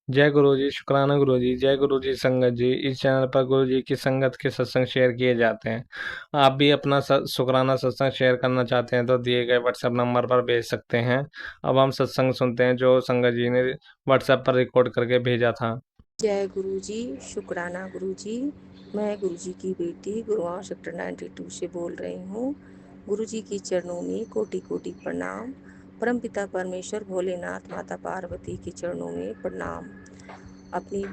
जय गुरु जी, शुक्राना गुरु जी। जय गुरु जी संगत जी। इस चैनल पर गुरु जी की संगत के सत्संग शेयर किए जाते हैं। आप भी अपना शुक्राना सत्संग शेयर करना चाहते हैं तो दिए गए व्हाट्सएप नंबर पर भेज सकते हैं। अब हम सत्संग सुनते हैं जो संगत जी ने व्हाट्सएप पर रिकॉर्ड करके भेजा था। जय गुरु जी, शुक्राना गुरु जी। मैं गुरु जी की बेटी गुरुवां सेक्टर 92 से बोल रही हूँ। गुरु जी की चरणों में कोटि कोटि प्रणाम। परमपिता परमेश्वर भोलेनाथ माता पार्वती के चरणों में प्रणाम। अपनी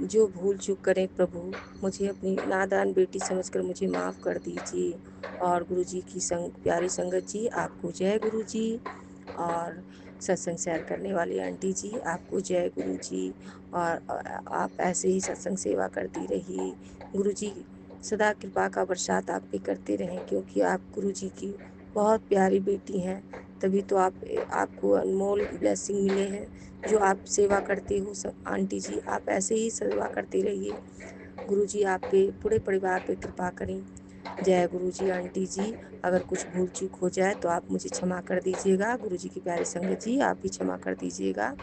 जो भूल चूक करें प्रभु, मुझे अपनी नादान बेटी समझकर मुझे माफ़ कर दीजिए। और गुरु जी की प्यारी संगत जी, आपको जय गुरु जी। और सत्संग शेयर करने वाली आंटी जी, आपको जय गुरु जी। और आप ऐसे ही सत्संग सेवा करती रहिए। गुरु जी सदा कृपा का बरसात आप पे करते रहें, क्योंकि आप गुरु जी की बहुत प्यारी बेटी हैं। तभी तो आपको अनमोल ब्लेसिंग मिले हैं जो आप सेवा करते हो। सब आंटी जी, आप ऐसे ही सेवा करते रहिए। गुरु जी आप पे पूरे परिवार पे कृपा करें। जय गुरु जी। आंटी जी, अगर कुछ भूल चूक हो जाए तो आप मुझे क्षमा कर दीजिएगा। गुरु जी की प्यारी संगत जी, आप भी क्षमा कर दीजिएगा।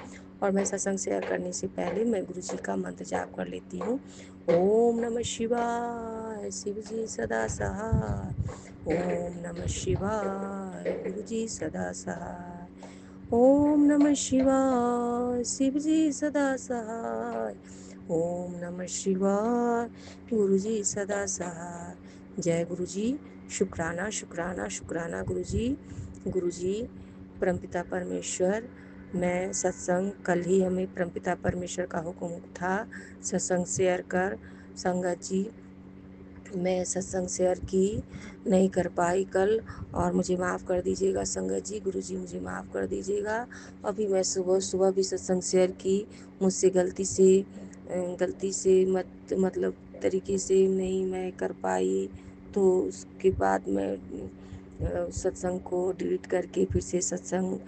और मैं सत्संग शेयर करने से पहले मैं गुरु जी का मंत्र जाप कर लेती हूँ। ओम नमः शिवाय, शिव जी सदा सहाय। ओम नमः शिवाय, गुरु जी सदा सहाय। ओम नमः शिवाय, शिव जी सदा सहाय। ओम नमः शिवाय, गुरु जी सदा सहाय। जय गुरु जी। शुक्राना शुक्राना शुक्राना गुरु जी। गुरु जी परमपिता परमेश्वर, मैं सत्संग कल ही हमें परमपिता परमेश्वर का हुक्म था सत्संग शेयर कर। संगत जी, मैं सत्संग शेयर की नहीं कर पाई कल, और मुझे माफ़ कर दीजिएगा संगत जी। गुरु जी मुझे माफ़ कर दीजिएगा। अभी मैं सुबह सुबह भी सत्संग शेयर की, मुझसे गलती से मतलब तरीके से नहीं मैं कर पाई। तो उसके बाद मैं सत्संग को डिलीट करके फिर से सत्संग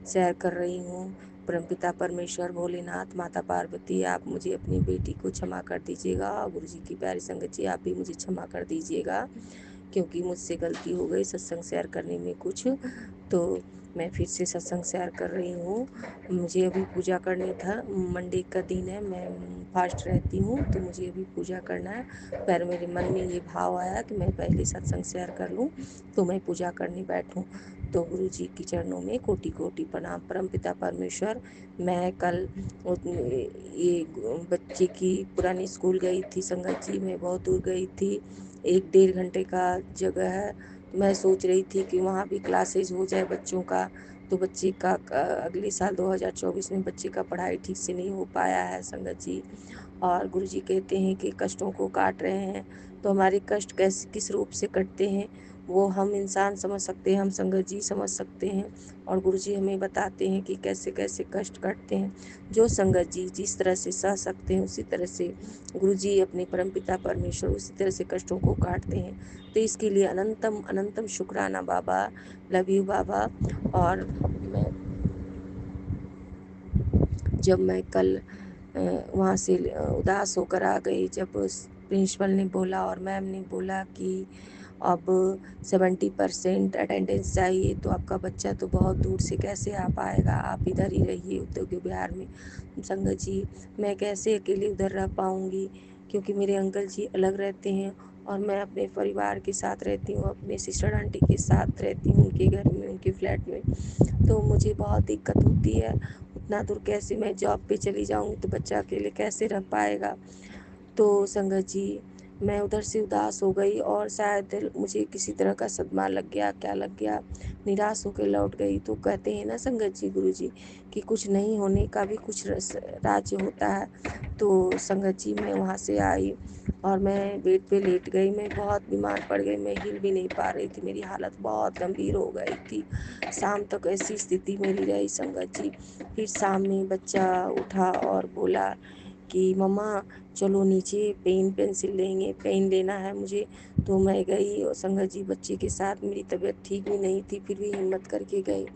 शेयर कर रही हूँ। परमपिता परमेश्वर भोलेनाथ माता पार्वती, आप मुझे अपनी बेटी को क्षमा कर दीजिएगा। गुरु जी की प्यारी संगत जी, आप भी मुझे क्षमा कर दीजिएगा, क्योंकि मुझसे गलती हो गई सत्संग शेयर करने में कुछ। तो मैं फिर से सत्संग शेयर कर रही हूँ। मुझे अभी पूजा करनी था, मंडे का दिन है, मैं फास्ट रहती हूँ, तो मुझे अभी पूजा करना है। पर मेरे मन में ये भाव आया कि मैं पहले सत्संग शेयर कर लूँ तो मैं पूजा करने बैठूँ। तो गुरु जी के चरणों में कोटि कोटि प्रणाम। परमपिता परमेश्वर, मैं कल ये बच्चे की पुरानी स्कूल गई थी संगत जी, मैं बहुत दूर गई थी, 1 डेढ़ घंटे का जगह है। तो मैं सोच रही थी कि वहाँ भी क्लासेज हो जाए बच्चों का, तो बच्चे का अगले साल 2024 में बच्चे का पढ़ाई ठीक से नहीं हो पाया है संगत जी। और गुरु जी कहते हैं कि कष्टों को काट रहे हैं, तो हमारे कष्ट कैसे किस रूप से कटते हैं वो हम इंसान समझ सकते हैं, हम संगत जी समझ सकते हैं। और गुरु जी हमें बताते हैं कि कैसे कैसे कष्ट कटते हैं। जो संगत जी जिस तरह से सह सकते हैं उसी तरह से गुरु जी अपने परमपिता परमेश्वर उसी तरह से कष्टों को काटते हैं। तो इसके लिए अनंतम अनंतम शुक्राना बाबा। लव यू बाबा। और मैं जब मैं कल वहाँ से उदास होकर आ गई, जब प्रिंसिपल ने बोला और मैम ने बोला कि अब 70% अटेंडेंस चाहिए, तो आपका बच्चा तो बहुत दूर से कैसे आ पाएगा, आप इधर ही रहिए उत्तर बिहार में। संगत जी, मैं कैसे अकेले उधर रह पाऊँगी, क्योंकि मेरे अंकल जी अलग रहते हैं और मैं अपने परिवार के साथ रहती हूँ, अपने सिस्टर आंटी के साथ रहती हूँ, उनके घर में, उनके फ्लैट में। तो मुझे बहुत दिक्कत होती है। उतना दूर कैसे मैं जॉब पे चली जाऊँगी, तो बच्चा अकेले कैसे रह पाएगा। तो संगत जी, मैं उधर से उदास हो गई और शायद मुझे किसी तरह का सदमा लग गया, क्या लग गया, निराश होकर लौट गई। तो कहते हैं ना संगत जी गुरु जी कि कुछ नहीं होने का भी कुछ राज्य होता है। तो संगत जी, मैं वहाँ से आई और मैं बेड पे लेट गई, मैं बहुत बीमार पड़ गई, मैं हिल भी नहीं पा रही थी, मेरी हालत बहुत गंभीर हो गई थी। शाम तक ऐसी स्थिति मेरी रही संगत जी। फिर शाम में बच्चा उठा और बोला कि मम्मा चलो नीचे पेन पेंसिल लेंगे, पेन लेना है मुझे। तो मैं गई और संगत जी बच्चे के साथ, मेरी तबीयत ठीक भी नहीं थी, फिर भी हिम्मत करके गई।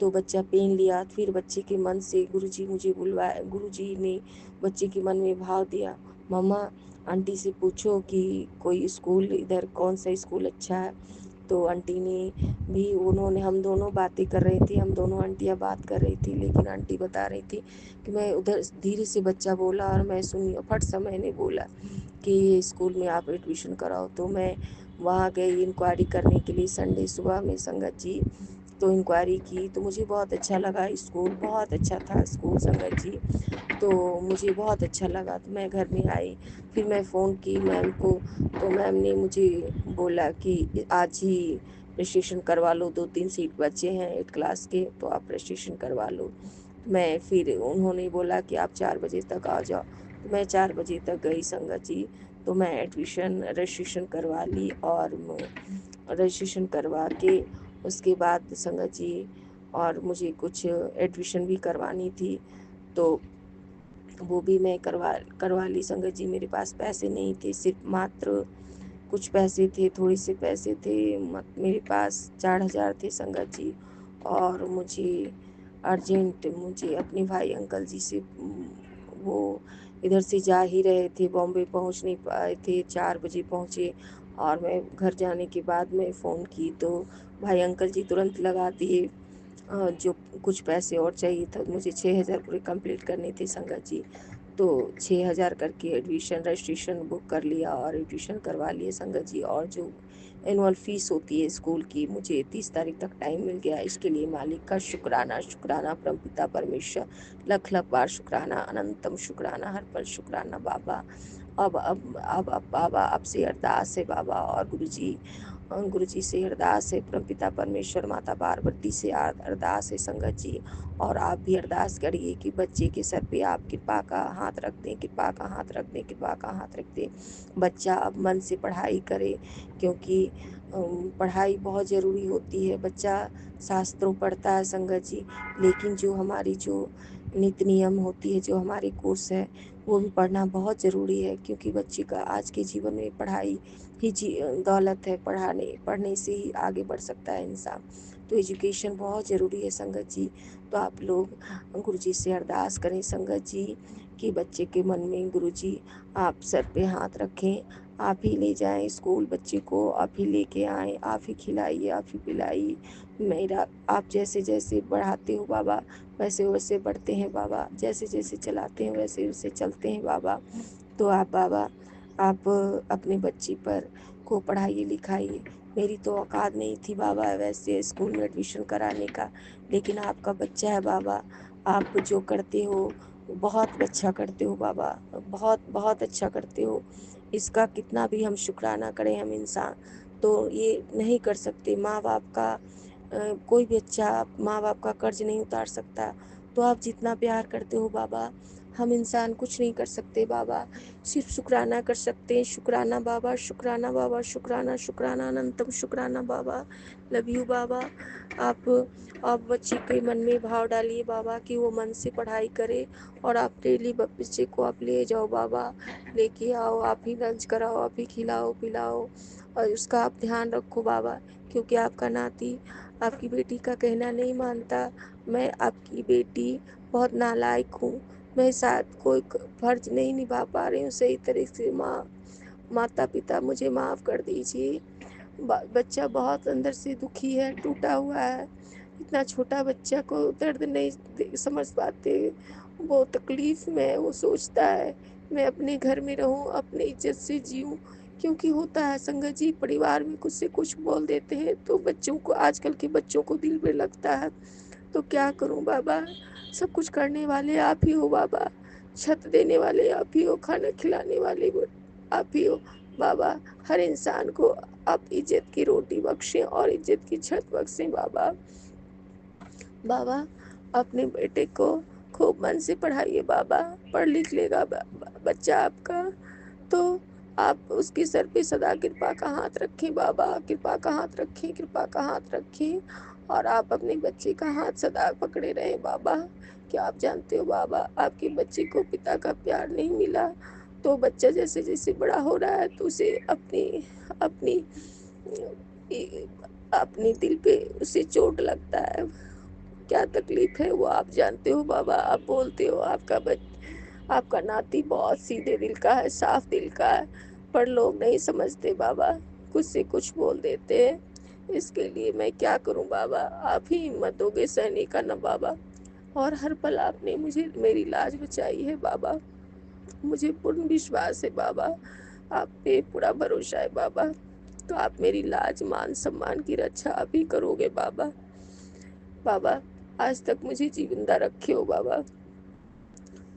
तो बच्चा पेन लिया, फिर बच्चे के मन से गुरुजी मुझे बुलवाए, गुरुजी ने बच्चे के मन में भाव दिया, मम्मा आंटी से पूछो कि कोई स्कूल इधर कौन सा स्कूल अच्छा है। तो आंटी ने भी, उन्होंने, हम दोनों बातें कर रहे थे, हम दोनों आंटियाँ बात कर रही थी, लेकिन आंटी बता रही थी कि मैं उधर धीरे से बच्चा बोला और मैं सुनी, फट से मैंने बोला कि ये स्कूल में आप एडमिशन कराओ। तो मैं वहाँ गई इंक्वायरी करने के लिए संडे सुबह में संगत जी। तो इंक्वायरी की तो मुझे बहुत अच्छा लगा, स्कूल बहुत अच्छा था स्कूल संगत जी। तो मुझे बहुत अच्छा लगा, तो मैं घर में आई, फिर मैं फ़ोन की मैम को। तो मैम ने मुझे बोला कि आज ही रजिस्ट्रेशन करवा लो, 2-3 सीट बचे हैं 8 क्लास के, तो आप रजिस्ट्रेशन करवा लो। मैं फिर उन्होंने बोला कि आप 4 बजे तक आ जाओ, तो मैं 4 बजे तक गई संगत जी। तो मैं रजिस्ट्रेशन करवा ली, और रजिस्ट्रेशन करवा के उसके बाद संगत जी, और मुझे कुछ एडमिशन भी करवानी थी, तो वो भी मैं करवा ली संगत जी। मेरे पास पैसे नहीं थे, सिर्फ मात्र कुछ पैसे थे, थोड़े से पैसे थे, मेरे पास 4,000 थे संगत जी। और मुझे अर्जेंट, मुझे अपने भाई अंकल जी से वो इधर से जा ही रहे थे, बॉम्बे पहुंच नहीं पाए थे, 4 बजे पहुंचे। और मैं घर जाने के बाद मैं फ़ोन की तो भाई अंकल जी तुरंत लगा दिए। जो कुछ पैसे और चाहिए था, मुझे 6,000 पूरे कंप्लीट करने थे संगत जी। तो 6,000 करके एडमिशन रजिस्ट्रेशन बुक कर लिया और एडमिशन करवा लिए संगत जी। और जो एनुअल फ़ीस होती है स्कूल की, मुझे 30 तारीख तक टाइम मिल गया। इसके लिए मालिक का शुक्राना, शुक्राना परमपिता परमेश्वर, लख लख बार शुक्राना, अनंतम शुक्राना, हर पल शुक्राना बाबा। अब बाबा आपसे अरदास है बाबा, और गुरु जी से अरदास है, परमपिता परमेश्वर माता पार्वती से अरदास है संगत जी। और आप भी अरदास करिए कि बच्चे के सर पे आप कृपा का हाथ रख दें, कृपा का हाथ रख दें, कृपा का हाथ रख दें। बच्चा अब मन से पढ़ाई करे, क्योंकि पढ़ाई बहुत ज़रूरी होती है। बच्चा शास्त्रों पढ़ता है संगत जी, लेकिन जो हमारी जो नित्य नियम होती है, जो हमारे कोर्स है, वो भी पढ़ना बहुत ज़रूरी है, क्योंकि बच्चे का आज के जीवन में पढ़ाई ही दौलत है। पढ़ने से ही आगे बढ़ सकता है इंसान। तो एजुकेशन बहुत ज़रूरी है संगत जी। तो आप लोग गुरु जी से अरदास करें संगत जी कि बच्चे के मन में गुरु जी आप सर पे हाथ रखें, आप ही ले जाएं स्कूल बच्चे को, आप ही लेके आएं, आप ही खिलाइए, आप ही पिलाइए। मेरा आप जैसे जैसे बढ़ाते हो बाबा, वैसे वैसे बढ़ते हैं बाबा, जैसे जैसे चलाते हैं वैसे वैसे चलते हैं बाबा। तो आप बाबा, आप अपने बच्ची पर को पढ़ाइए लिखाइए। मेरी तो औकात नहीं थी बाबा वैसे स्कूल में एडमिशन कराने का, लेकिन आपका बच्चा है बाबा, आप जो करते हो बहुत अच्छा करते हो बाबा, बहुत बहुत अच्छा करते हो। इसका कितना भी हम शुक्राना करें हम इंसान, तो ये नहीं कर सकते। माँ बाप का कोई भी अच्छा माँ बाप का कर्ज नहीं उतार सकता। तो आप जितना प्यार करते हो बाबा, हम इंसान कुछ नहीं कर सकते बाबा, सिर्फ शुक्राना कर सकते हैं। शुक्राना बाबा, शुक्राना बाबा, शुक्राना, शुक्राना, अनंतम शुक्राना बाबा। लव यू बाबा। आप बच्चे के मन में भाव डालिए बाबा कि वो मन से पढ़ाई करे, और आप डेली बच्चे को आप ले जाओ बाबा, लेके आओ, आप ही लंच कराओ, आप ही खिलाओ पिलाओ, और उसका आप ध्यान रखो बाबा। क्योंकि आपका नाती आपकी बेटी का कहना नहीं मानता। मैं आपकी बेटी बहुत नालायक हूँ, मैं शायद कोई फर्ज नहीं निभा पा रही हूँ सही तरीके से। माता पिता मुझे माफ़ कर दीजिए। बच्चा बहुत अंदर से दुखी है, टूटा हुआ है। इतना छोटा बच्चा को दर्द नहीं समझ पाते, वो तकलीफ़ में वो सोचता है मैं अपने घर में रहूं, अपनी इज्जत से जीऊं। क्योंकि होता है संगत जी, परिवार में कुछ से कुछ बोल देते हैं तो बच्चों को, आजकल के बच्चों को दिल पे लगता है। तो क्या करूं बाबा, सब कुछ करने वाले आप ही हो बाबा, छत देने वाले आप ही हो, खाना खिलाने वाले आप ही हो बाबा। हर इंसान को आप इज्जत की रोटी बख्शें और इज्जत की छत बख्शें बाबा। बाबा, अपने बेटे को खूब मन से पढ़ाइए बाबा, पढ़ लिख लेगा बच्चा आपका। तो आप उसके सर पे सदा कृपा का हाथ रखें बाबा, कृपा का हाथ रखें, कृपा का हाथ रखें। और आप अपने बच्चे का हाथ सदा पकड़े रहें बाबा। क्या आप जानते हो बाबा, आपके बच्चे को पिता का प्यार नहीं मिला, तो बच्चा जैसे जैसे बड़ा हो रहा है तो उसे अपनी अपनी अपने दिल पे उसे चोट लगता है। क्या तकलीफ है वो आप जानते हो बाबा। आप बोलते हो आपका नाती बहुत सीधे दिल का है, साफ दिल का है, पर लोग नहीं समझते बाबा, कुछ से कुछ बोल देते हैं। इसके लिए मैं क्या करूं बाबा? आप ही हिम्मत दोगे सहने का ना बाबा। और हर पल आपने मुझे मेरी लाज बचाई है बाबा। मुझे पूर्ण विश्वास है बाबा, आप पे पूरा भरोसा है बाबा। तो आप मेरी लाज मान सम्मान की रक्षा आप ही करोगे बाबा। बाबा, आज तक मुझे जिंदा रखे हो बाबा,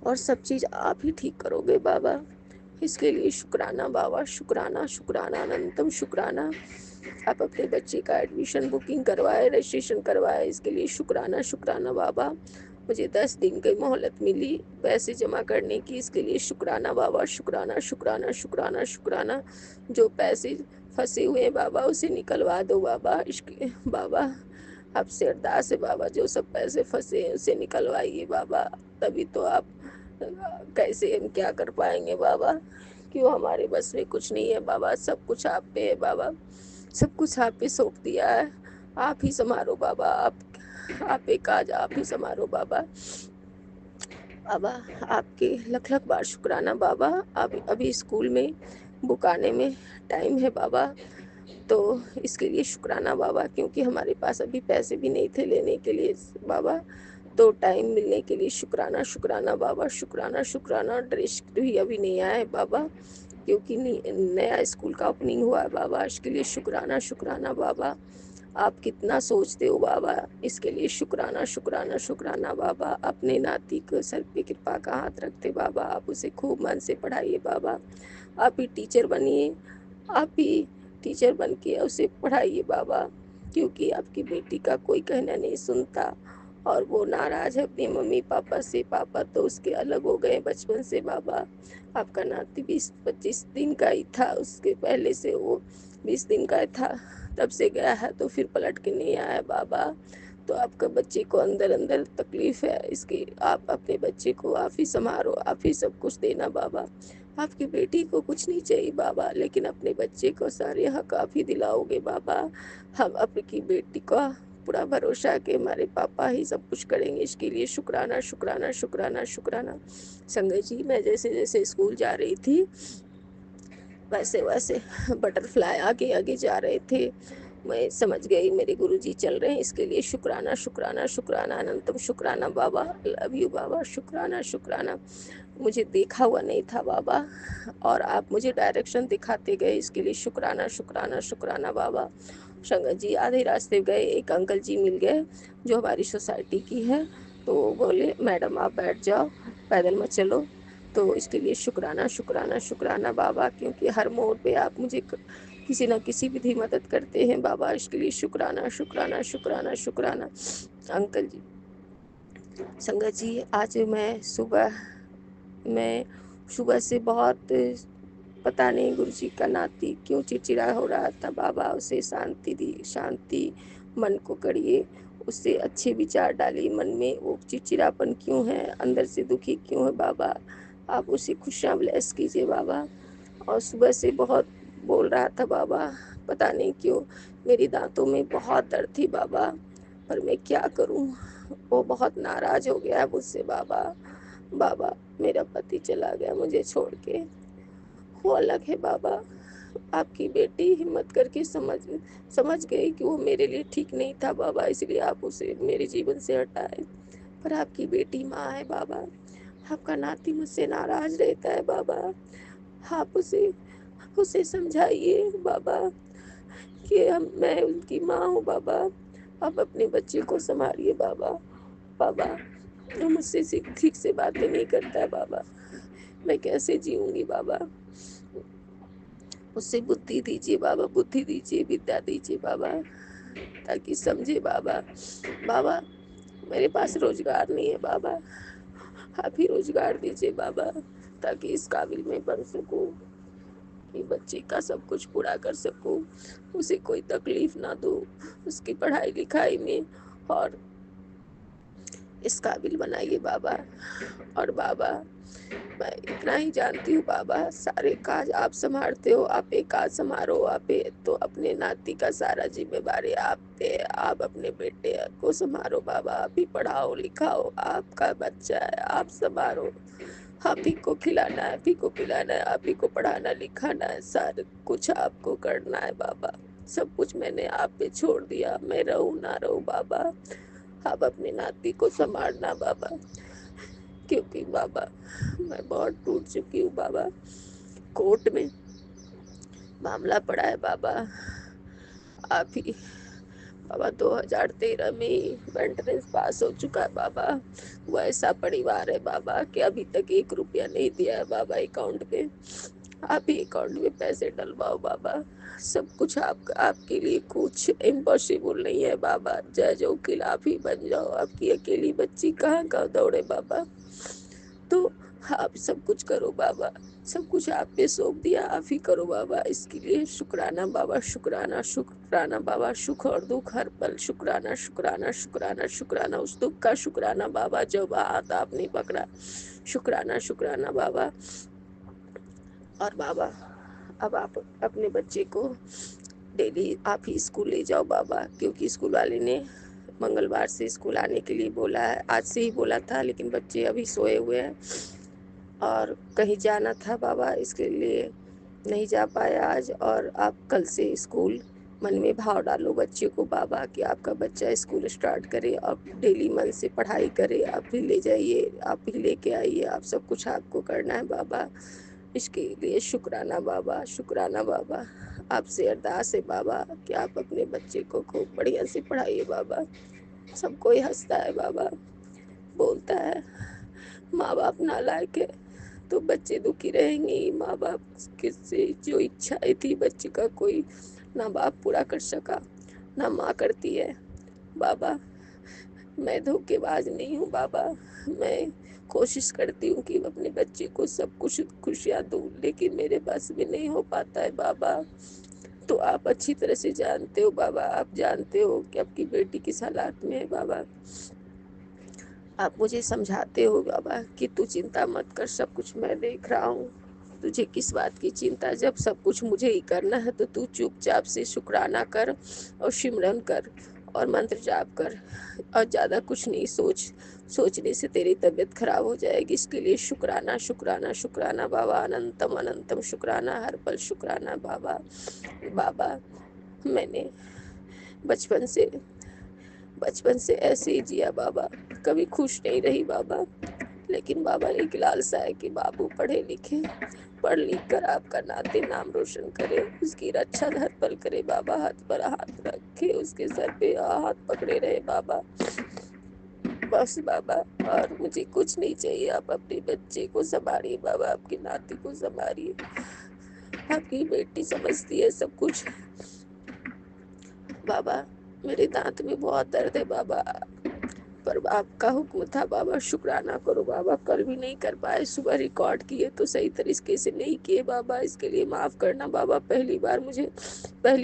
और सब चीज़ आप ही ठीक करोगे बाबा। इसके लिए शुक्राना बाबा, शुक्राना, शुक्राना, अनंतम शुक्राना। आप अपने बच्चे का एडमिशन बुकिंग करवाए, रजिस्ट्रेशन करवाए, इसके लिए शुक्राना, शुक्राना बाबा। मुझे 10 दिन की मोहलत मिली पैसे जमा करने की, इसके लिए शुक्राना बाबा, शुक्राना, शुक्राना, शुक्राना, शुक्राना। जो पैसे फंसे हुए हैं बाबा, उसे निकलवा दो बाबा। इसके बाबा, आपसे अरदास है बाबा, जो सब पैसे फंसे हैं उसे निकलवाइए बाबा। तभी तो आप, कैसे हम क्या कर पाएंगे बाबा? क्यों, हमारे बस में कुछ नहीं है बाबा, सब कुछ आप पे है बाबा। सब कुछ आप पे सौंप दिया है। आप ही संभालो बाबा। आप एक काज आप ही संभालो बाबा। बाबा, आपके लख लख बार शुक्राना बाबा। अब अभी स्कूल में बुक आने में टाइम है बाबा, तो इसके लिए शुक्राना बाबा, क्योंकि हमारे पास अभी पैसे भी नहीं थे लेने के लिए बाबा। तो टाइम मिलने के लिए शुक्राना, शुक्राना बाबा, शुक्राना, शुक्राना। ड्रेस भी अभी नहीं आया है बाबा, क्योंकि नया स्कूल का ओपनिंग हुआ है बाबा। इसके लिए शुक्राना, शुक्राना बाबा। आप कितना सोचते हो बाबा, इसके लिए शुक्राना, शुक्राना, शुक्राना बाबा। अपने नाती को सर पे कृपा का हाथ रखते बाबा, आप उसे खूब मन से पढ़ाइए बाबा। आप ही टीचर बनिए, आप ही टीचर बन के उसे पढ़ाइए बाबा, क्योंकि आपकी बेटी का कोई कहना नहीं सुनता और वो नाराज है अपने मम्मी पापा से। पापा तो उसके अलग हो गए बचपन से बाबा। आपका नाती 20-25 दिन का ही था, उसके पहले से वो 20 दिन का था, तब से गया है तो फिर पलट के नहीं आया बाबा। तो आपका बच्चे को अंदर अंदर तकलीफ है, इसकी आप अपने बच्चे को आप ही संभालो, आप ही सब कुछ देना बाबा। आपकी बेटी को कुछ नहीं चाहिए बाबा, लेकिन अपने बच्चे को सारे हक आप ही दिलाओगे बाबा। हम आपकी बेटी का पूरा भरोसा है कि हमारे पापा ही सब कुछ करेंगे। इसके लिए शुक्राना, शुक्राना, शुक्राना, शुक्राना। संगत जी, मैं जैसे जैसे स्कूल जा रही थी, वैसे वैसे बटरफ्लाई आगे आगे जा रहे थे। मैं समझ गई मेरे गुरुजी चल रहे हैं, इसके लिए शुक्राना, शुक्राना, शुक्राना, अनंतम शुक्राना बाबा। लव यू बाबा, शुक्राना, शुक्राना। मुझे देखा हुआ नहीं था बाबा, और आप मुझे डायरेक्शन दिखाते गए, इसके लिए शुक्राना, शुक्राना, शुक्राना बाबा। संगत जी, आधे रास्ते गए, एक अंकल जी मिल गए जो हमारी सोसाइटी की है। तो वो बोले, मैडम आप बैठ जाओ, पैदल मत चलो। तो इसके लिए शुक्राना, शुक्राना, शुक्राना बाबा, क्योंकि हर मोड़ पे आप मुझे किसी न किसी विधि मदद करते हैं बाबा। इसके लिए शुक्राना, शुक्राना, शुक्राना, शुक्राना। अंकल जी, संगत जी, आज मैं सुबह से बहुत, पता नहीं गुरुजी का नाती क्यों चिड़चिड़ा हो रहा था बाबा। उसे शांति दी, शांति मन को करिए, उससे अच्छे विचार डालिए मन में। वो चिड़चिड़ापन क्यों है, अंदर से दुखी क्यों है बाबा, आप उसे खुशियाँ ब्लेस कीजिए बाबा। और सुबह से बहुत बोल रहा था बाबा, पता नहीं क्यों मेरी दांतों में बहुत दर्द थी बाबा, पर मैं क्या करूं। वो बहुत नाराज हो गया मुझसे बाबा। बाबा, मेरा पति चला गया मुझे छोड़ के, वो अलग है बाबा। आपकी बेटी हिम्मत करके समझ गई कि वो मेरे लिए ठीक नहीं था बाबा, इसलिए आप उसे मेरे जीवन से हटाए। पर आपकी बेटी माँ है बाबा, आपका नाती मुझसे नाराज रहता है बाबा। आप उसे उसे समझाइए बाबा कि मैं उनकी माँ हूँ बाबा। आप अपने बच्चे को संभालिए बाबा। बाबा, वो मुझसे ठीक से बातें नहीं करता है बाबा, मैं कैसे जीऊँगी बाबा? उससे बुद्धि दीजिए बाबा, बुद्धि दीजिए, विद्या दीजिए बाबा, ताकि समझे बाबा। बाबा, मेरे पास रोजगार नहीं है बाबा, आप ही रोजगार दीजिए बाबा, ताकि इस काबिल में बन सकूं कि बच्चे का सब कुछ पूरा कर सकूं, उसे कोई तकलीफ ना दूं उसकी पढ़ाई लिखाई में। और इस काबिल बनाइए बाबा। और बाबा, मैं इतना ही जानती हूँ बाबा, सारे काज आप संभालते हो, आप एक काज संभालो आप ही, तो अपने नाती का सारा जिम्मेवारी आप पे। आप अपने बेटे को संभालो बाबा, आप ही पढ़ाओ लिखाओ, आपका बच्चा है, आप संभालो। आप ही को खिलाना है, आप ही को पिलाना है, आप ही को पढ़ाना लिखाना है, सारा कुछ आपको करना है बाबा। सब कुछ मैंने आप पे छोड़ दिया, मैं रहूँ ना रहूँ बाबा, आप अपनी नाती को संभालना बाबा, क्योंकि बाबा मैं बहुत टूट चुकी हूँ बाबा। कोर्ट में मामला पड़ा है बाबा, आप ही बाबा 2013 में ही मेंटेनेंस पास हो चुका है बाबा। वो ऐसा परिवार है बाबा कि अभी तक 1 रुपया नहीं दिया है बाबा अकाउंट में। आप ही अकाउंट में पैसे डलवाओ बाबा। सब कुछ आपके लिए कुछ इम्पॉसिबल नहीं है बाबा। जज वकील आप ही बन जाओ, आपकी अकेली बच्ची कहाँ कहाँ दौड़े बाबा। तो आप सब कुछ करो बाबा, सब कुछ आप पे सौंप दिया, आप ही करो बाबा। इसके लिए शुक्राना बाबा, शुक्राना शुक्राना बाबा। सुख और दुख हर पल शुक्राना शुक्राना शुक्राना शुक्राना। उस दुख का शुक्राना बाबा जब हाथ आपने पकड़ा, शुक्राना शुक्राना बाबा। और बाबा अब आप अपने बच्चे को डेली आप ही स्कूल ले जाओ बाबा, क्योंकि स्कूल वाले ने मंगलवार से स्कूल आने के लिए बोला है। आज से ही बोला था, लेकिन बच्चे अभी सोए हुए हैं और कहीं जाना था बाबा, इसके लिए नहीं जा पाए आज। और आप कल से स्कूल मन में भाव डालो बच्चे को बाबा कि आपका बच्चा स्कूल स्टार्ट करे और डेली मन से पढ़ाई करे। आप ही ले जाइए, आप ही लेके आइए, आप सब कुछ आपको करना है बाबा। इसके लिए शुक्राना बाबा, शुक्राना बाबा। आपसे अरदास है बाबा कि आप अपने बच्चे को खूब बढ़िया से पढ़ाइए बाबा। सब कोई हंसता है बाबा, बोलता है माँ बाप नालायक है, तो बच्चे दुखी रहेंगे ही। माँ बाप किससे जो इच्छाएं थी बच्चे का कोई ना बाप पूरा कर सका ना माँ करती है बाबा। मैं धोखेबाज नहीं हूँ बाबा, मैं कोशिश करती हूँ कि अपने बच्चे को सब कुछ खुशियाँ दूँ, लेकिन मेरे पास भी नहीं हो पाता है बाबा। तो आप अच्छी तरह से जानते हो बाबा, आप जानते हो कि आपकी बेटी किस हालात में है बाबा। आप मुझे समझाते हो बाबा कि तू चिंता मत कर, सब कुछ मैं देख रहा हूँ। तुझे किस बात की चिंता, जब सब कुछ मुझे ही करना है तो तू चुपचाप से शुक्राना कर और सिमरन कर और मंत्र जाप कर, और ज़्यादा कुछ नहीं सोच। सोचने से तेरी तबीयत खराब हो जाएगी। इसके लिए शुक्राना शुक्राना शुक्राना बाबा, अनंतम अनंतम शुक्राना, हर पल शुक्राना बाबा। बाबा मैंने बचपन से बचपन से ऐसे ही जिया बाबा, कभी खुश नहीं रही बाबा। लेकिन बाबा एक लालसा है कि बाबू पढ़े लिखे, पढ़ लिख कर आपका नाते नाम रोशन करे, उसकी रक्षा हर पल करे बाबा। हाथ पर हाथ रखे, उसके सर पे हाथ पकड़े रहे बाबा, बस बाबा। और मुझे कुछ नहीं चाहिए, आप अपने बच्चे को संभालिए बाबा, आपकी नाती को संभालिए। आपकी बेटी समझती है सब कुछ बाबा। मेरे दांत में बहुत दर्द है बाबा, पर आपका हुक्म था बाबा, शुक्राना करो बाबा। कल भी नहीं कर पाए, सुबह रिकॉर्ड किए तो सही तरीके से नहीं किए बाबा, इसके लिए माफ़ करना बाबा। पहली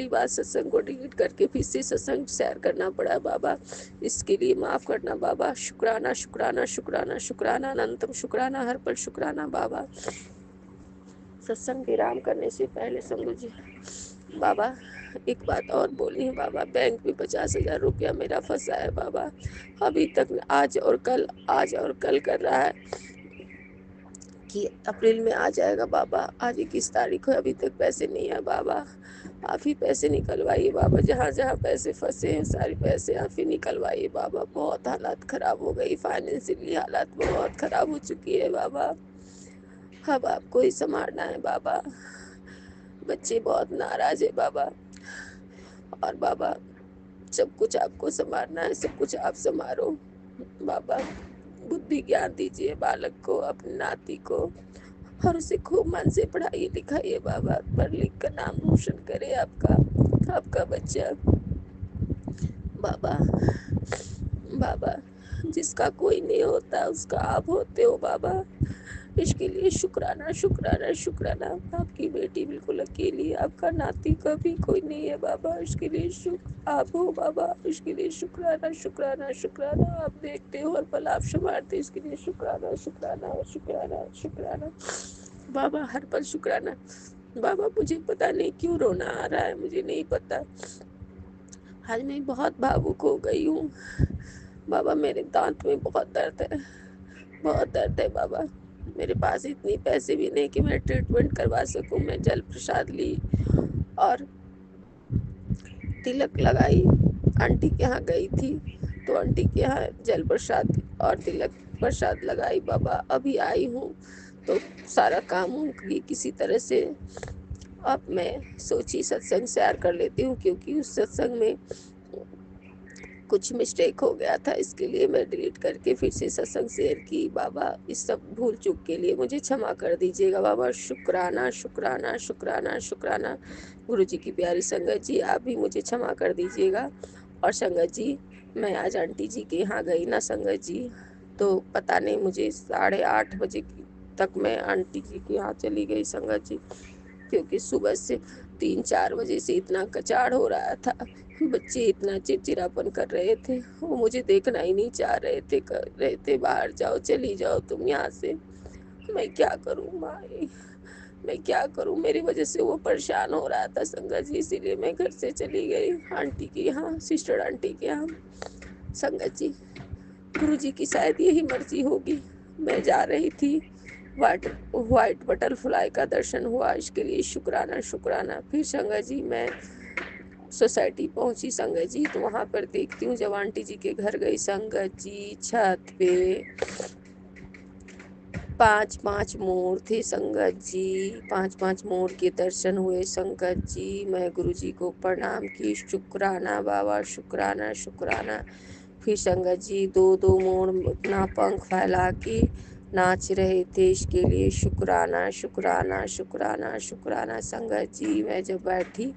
बार सत्संग को डिलीट करके फिर से सत्संग शेयर करना पड़ा बाबा, इसके लिए माफ़ करना बाबा। शुक्राना शुक्राना शुक्राना शुक्राना, अनंतम शुक्राना, हर पल शुक्राना बाबा। सत्संग विराम करने से पहले समझो जी बाबा, एक बात और बोलनी है बाबा। बैंक में 50,000 रुपया मेरा फंसा है बाबा, अभी तक आज और कल कर रहा है कि अप्रैल में आ जाएगा बाबा। आज 21 तारीख है, अभी तक पैसे नहीं है बाबा। आप ही पैसे निकलवाइए बाबा, जहाँ जहाँ पैसे फंसे हैं सारे पैसे आप ही निकलवाइए बाबा। बहुत हालात ख़राब हो गई, फाइनेंशियली हालात बहुत ख़राब हो चुकी है बाबा। अब आपको ही संभालना है बाबा, बच्चे बहुत नाराज है बाबा। और बाबा सब कुछ आपको संभालना है, सब कुछ आप संभालो बाबा। बुद्धि ज्ञान दीजिए बालक को, अपने नाती को, और उसे खूब मन से पढ़ाइए लिखाइए बाबा। पढ़ लिख कर नाम रोशन करे आपका आपका बच्चा बाबा। बाबा जिसका कोई नहीं होता उसका आप होते हो बाबा, इसके लिए शुक्राना शुक्राना शुक्राना। आपकी बेटी बिल्कुल अकेली है, आपका नाती का भी कोई नहीं है बाबा, इसके लिए शुक्र आप हो बाबा। इसके लिए शुक्राना शुक्राना शुक्राना, आप देखते हो हर पल आप संभालते, इसके लिए शुक्राना शुक्राना शुक्राना शुक्राना बाबा, हर पल शुक्राना बाबा। मुझे पता नहीं क्यों रोना आ रहा है, मुझे नहीं पता। आज मैं बहुत भावुक हो गई हूँ बाबा। मेरे दांत में बहुत दर्द है, बहुत दर्द है बाबा। मेरे पास इतनी पैसे भी नहीं कि मैं ट्रीटमेंट करवा सकूं। मैं जल प्रसाद ली और तिलक लगाई। आंटी के यहाँ गई थी तो आंटी के यहाँ जल प्रसाद और तिलक प्रसाद लगाई बाबा। अभी आई हूँ तो सारा काम उनकी किसी तरह से अब मैं सोची सत्संग शेयर कर लेती हूँ, क्योंकि उस सत्संग में कुछ मिस्टेक हो गया था, इसके लिए मैं डिलीट करके फिर से सत्संग शेयर की। बाबा इस सब भूल चूक के लिए मुझे क्षमा कर दीजिएगा बाबा। शुक्राना शुक्राना शुक्राना शुक्राना। गुरु जी की प्यारी संगत जी, आप भी मुझे क्षमा कर दीजिएगा। और संगत जी, मैं आज आंटी जी के यहाँ गई ना संगत जी, तो पता नहीं मुझे 8:30 बजे तक मैं आंटी जी के यहाँ चली गई संगत जी, क्योंकि सुबह से 3-4 बजे से इतना कचाड़ हो रहा था। बच्चे इतना चिड़चिड़ापन कर रहे थे, वो मुझे देखना ही नहीं चाह रहे थे, कर रहे थे बाहर जाओ, चली जाओ तुम यहाँ से। मैं क्या करूँ माई, मैं क्या करूँ, मेरी वजह से वो परेशान हो रहा था संगत जी, इसीलिए मैं घर से चली गई आंटी के यहाँ, सिस्टर आंटी के यहाँ। संगत जी, गुरु जी की शायद यही मर्जी होगी। मैं जा रही थी, वाइट वाइट बटरफ्लाई का दर्शन हुआ, इसके लिए शुक्राना शुक्राना। फिर संगत जी मैं सोसाइटी पहुंची संगत जी, तो वहां पर देखती हूँ जब आंटी जी के घर गई संगत जी, छत पे 5-5 मोर थे संगत जी, 5-5 मोर के दर्शन हुए संगत जी। मैं गुरु जी को प्रणाम की, शुक्राना बाबा, शुक्राना शुक्राना। फिर संगत जी 2-2 मोर अपना पंख फैला के नाच रहे थे, इसके लिए शुक्राना शुक्राना शुक्राना शुक्राना। संगत जी मैं जब बैठी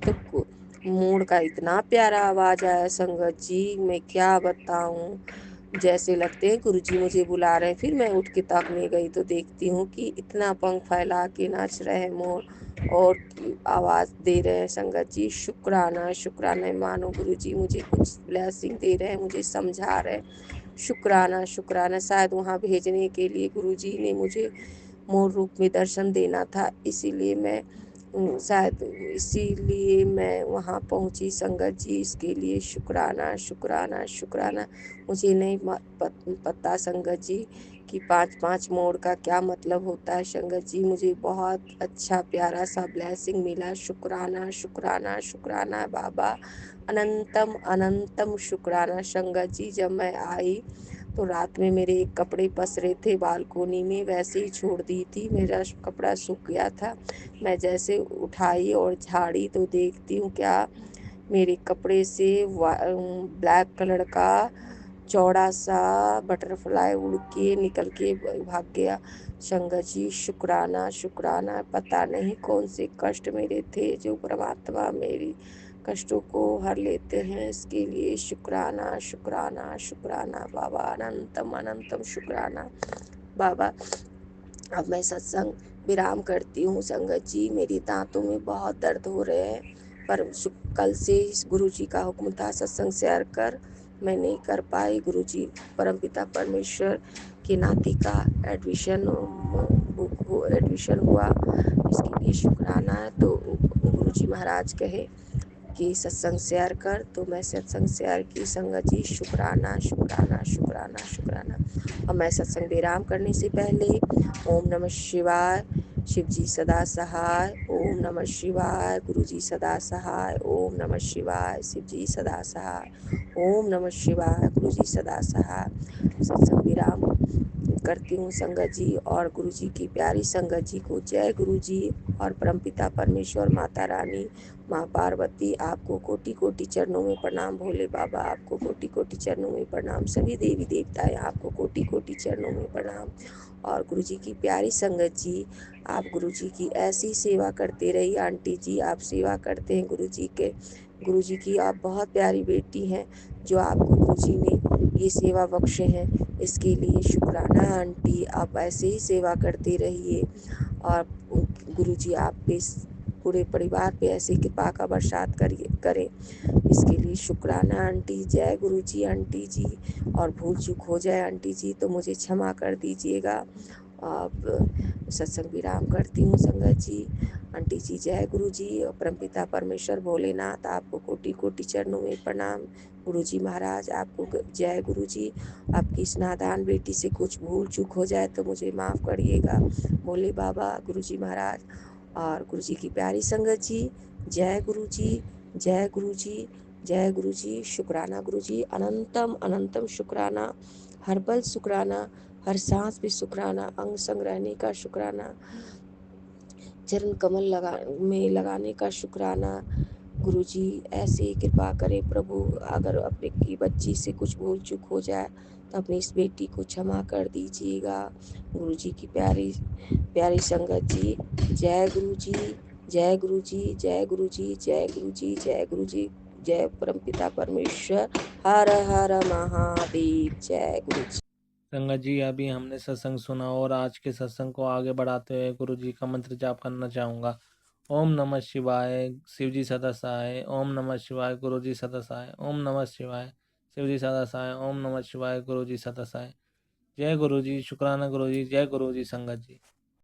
तो मोर का इतना प्यारा आवाज आया संगत जी, मैं क्या बताऊं, जैसे लगते हैं गुरुजी मुझे बुला रहे हैं। फिर मैं उठ के ताकने गई तो देखती हूँ कि इतना पंख फैला के नाच रहे हैं मोर और आवाज़ दे रहे हैं संगत जी। शुक्राना शुक्राना, मानो गुरुजी मुझे कुछ ब्लेसिंग दे रहे हैं, मुझे समझा रहे हैं। शुक्राना शुक्राना, शायद वहाँ भेजने के लिए गुरुजी ने मुझे मोर रूप में दर्शन देना था, इसीलिए मैं शायद इसीलिए मैं वहाँ पहुँची संगत जी, इसके लिए शुक्राना शुक्राना शुक्राना। मुझे नहीं पता संगत जी कि 5-5 मोड़ का क्या मतलब होता है संगत जी, मुझे बहुत अच्छा प्यारा सा ब्लेसिंग मिला। शुक्राना शुक्राना शुक्राना बाबा, अनंतम अनंतम शुक्राना संगत जी। जब मैं आई तो रात में मेरे एक कपड़े पसरे थे बालकोनी में, वैसे ही छोड़ दी थी, मेरा कपड़ा सूख गया था। मैं जैसे उठाई और झाड़ी तो देखती हूँ क्या, मेरे कपड़े से ब्लैक कलर का चौड़ा सा बटरफ्लाई उड़ के निकल के भाग गया संगत जी। शुक्राना शुक्राना, पता नहीं कौन से कष्ट मेरे थे जो परमात्मा मेरी कष्टों को हर लेते हैं, इसके लिए शुक्राना शुक्राना शुक्राना बाबा, अनंतम अनंतम शुक्राना बाबा। अब मैं सत्संग विराम करती हूँ संगत जी, मेरी दांतों में बहुत दर्द हो रहे हैं, पर कल से गुरु जी का हुक्म था सत्संग शेयर कर, मैं नहीं कर पाई। गुरु जी परमपिता परमेश्वर की नाती का एडमिशन हुआ, इसके लिए शुक्राना है। तो गुरु जी महाराज कहे कि सत्संग शेयर कर, तो मैं सत्संग शेयर की संगत जी। शुक्राना शुक्राना शुक्राना शुक्राना। और मैं सत्संग विराम करने से पहले ओम नमः शिवाय, शिव जी सदा सहाय, ओम नमः शिवाय, गुरु जी सदा सहाय, ओम नमः शिवाय, शिव जी सदा सहाय, ओम नमः शिवाय, गुरु जी सदा सहाय। सत्संग विराम करती हूँ संगत जी, और गुरु जी की प्यारी संगत जी को जय गुरु जी। और परमपिता परमेश्वर, माता रानी, माँ पार्वती, आपको कोटि कोटि चरणों में प्रणाम। भोले बाबा आपको कोटि कोटि चरणों में प्रणाम। सभी देवी देवताएं आपको कोटि कोटि चरणों में प्रणाम। और गुरु जी की प्यारी संगत जी, आप गुरु जी की ऐसी सेवा करते रहिए। आंटी जी आप सेवा करते हैं गुरु जी के, गुरु जी की आप बहुत प्यारी बेटी हैं, जो आपको गुरु जी ने ये सेवा बख्शे हैं, इसके लिए शुक्राना आंटी। आप ऐसे ही सेवा करते रहिए और गुरु जी आप पे, पूरे परिवार पे ऐसे कृपा का बरसात करें, इसके लिए शुक्राना आंटी। जय गुरु जी आंटी जी। और भूल चूक हो जाए आंटी जी तो मुझे क्षमा कर दीजिएगा। आप सत्संग विराम करती हूँ संगत जी। आंटी जी जय गुरु जी। और परमपिता परमेश्वर भोलेनाथ आपको कोटि कोटि चरणों में प्रणाम। गुरु जी महाराज आपको जय गुरु जी। आपकी इस नादान बेटी से कुछ भूल चूक हो जाए तो मुझे माफ़ करिएगा भोले बाबा, गुरु जी महाराज। और गुरु जी की प्यारी संगत जी, जय गुरु जी, जय गुरु जी, जय गुरु जी, शुक्राना गुरु जी, अनंतम अनंतम शुक्राना, हर पल शुक्राना, हर सांस पे शुक्राना, अंग संग रहने का शुक्राना, चरण कमल लगाने का शुक्राना। गुरु जी ऐसे ही कृपा करें प्रभु, अगर अपने की बच्ची से कुछ भूल चूक हो जाए तो अपनी इस बेटी को क्षमा कर दीजिएगा। गुरु जी की प्यारी प्यारी संगत जी, जय गुरु जी, जय गुरु जी, जय गुरु जी, जय गुरु जी, जय गुरु जी, जय परमपिता परमेश्वर, हर हर महादेव, जय गुरु जी। संगत जी, अभी हमने सत्संग सुना और आज के सत्संग को आगे बढ़ाते हुए गुरु जी का मंत्र जाप करना चाहूँगा। ओम नमः शिवाय, शिव जी सदा सहाय। ओम नमः शिवाय, गुरु जी सदा सहाय। ओम नमः शिवाय, शिव जी सदा सहाय। ओम नमः शिवाय, गुरु जी सदा सहाय। जय गुरु जी, शुक्राना गुरु जी, जय गुरु जी संगत जी।